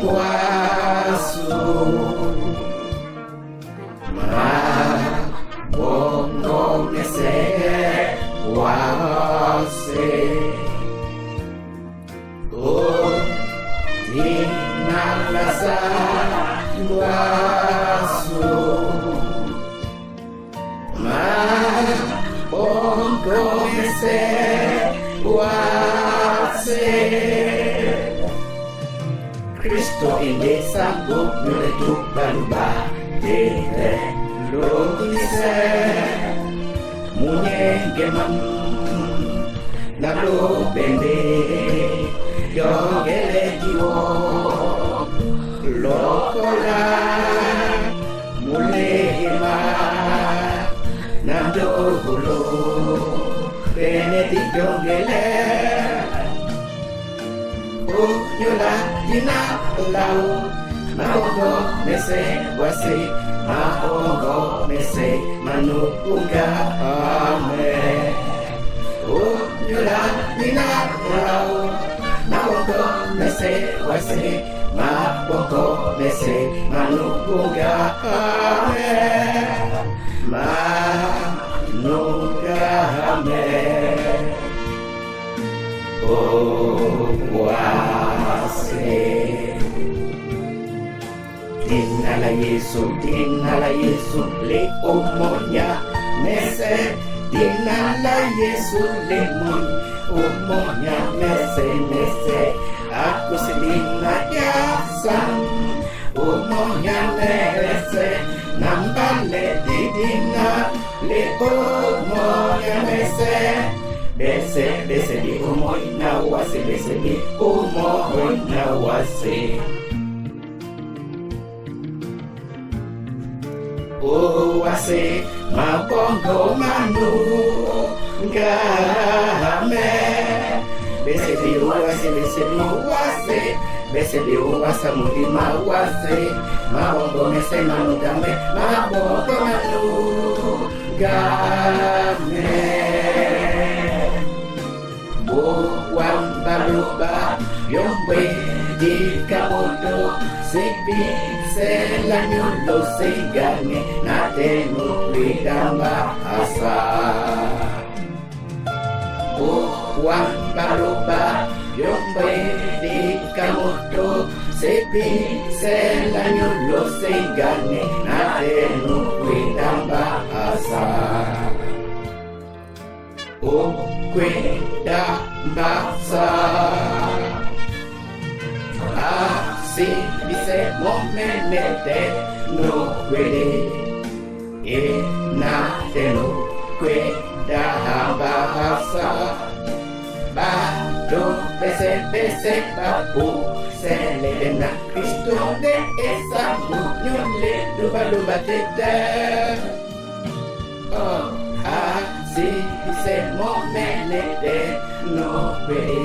wasu mabongo mese wase dinalasa wasu mabongo mese wase. Kristo hindi sanggup berubah dite lukise munye gemam nablo bende yogele diwo lokola mulehima nando hulo benedi yogele yola dina lau maongo mese wasi maongo mese manukunga ame yola dina lau maongo mese wasi maongo mese manukunga ame manukunga ame. Wase dinala Yesu le umonya mese dinala Yesu le mun umonya mese aku selina yasan umonya mese nambale didina le umonya mese Bese di umoy na wase, bese di umoy na wase. Wase mabongo manu game. Bese di wase, bese di wase mudi mawase. Mabongo mese manu game, mabongo manu game. Baluba yombe di kamodo sebi selanyulo segane natenu lidamba asa baluba yombe di kamodo sebi selanyulo segane natenu lidamba asa kwenda mbasa asi bise momenete no kwede na teno kwenda mbasa bado bese babu selena Kristo de esa nyole luba tete si se momenete no kwede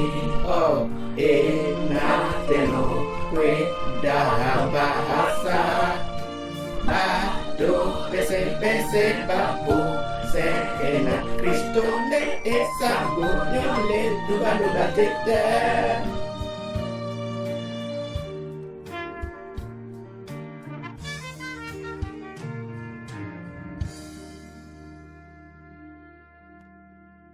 na teno kwenda bahasa bado bese babu selena Kristo de esa nyole luba tete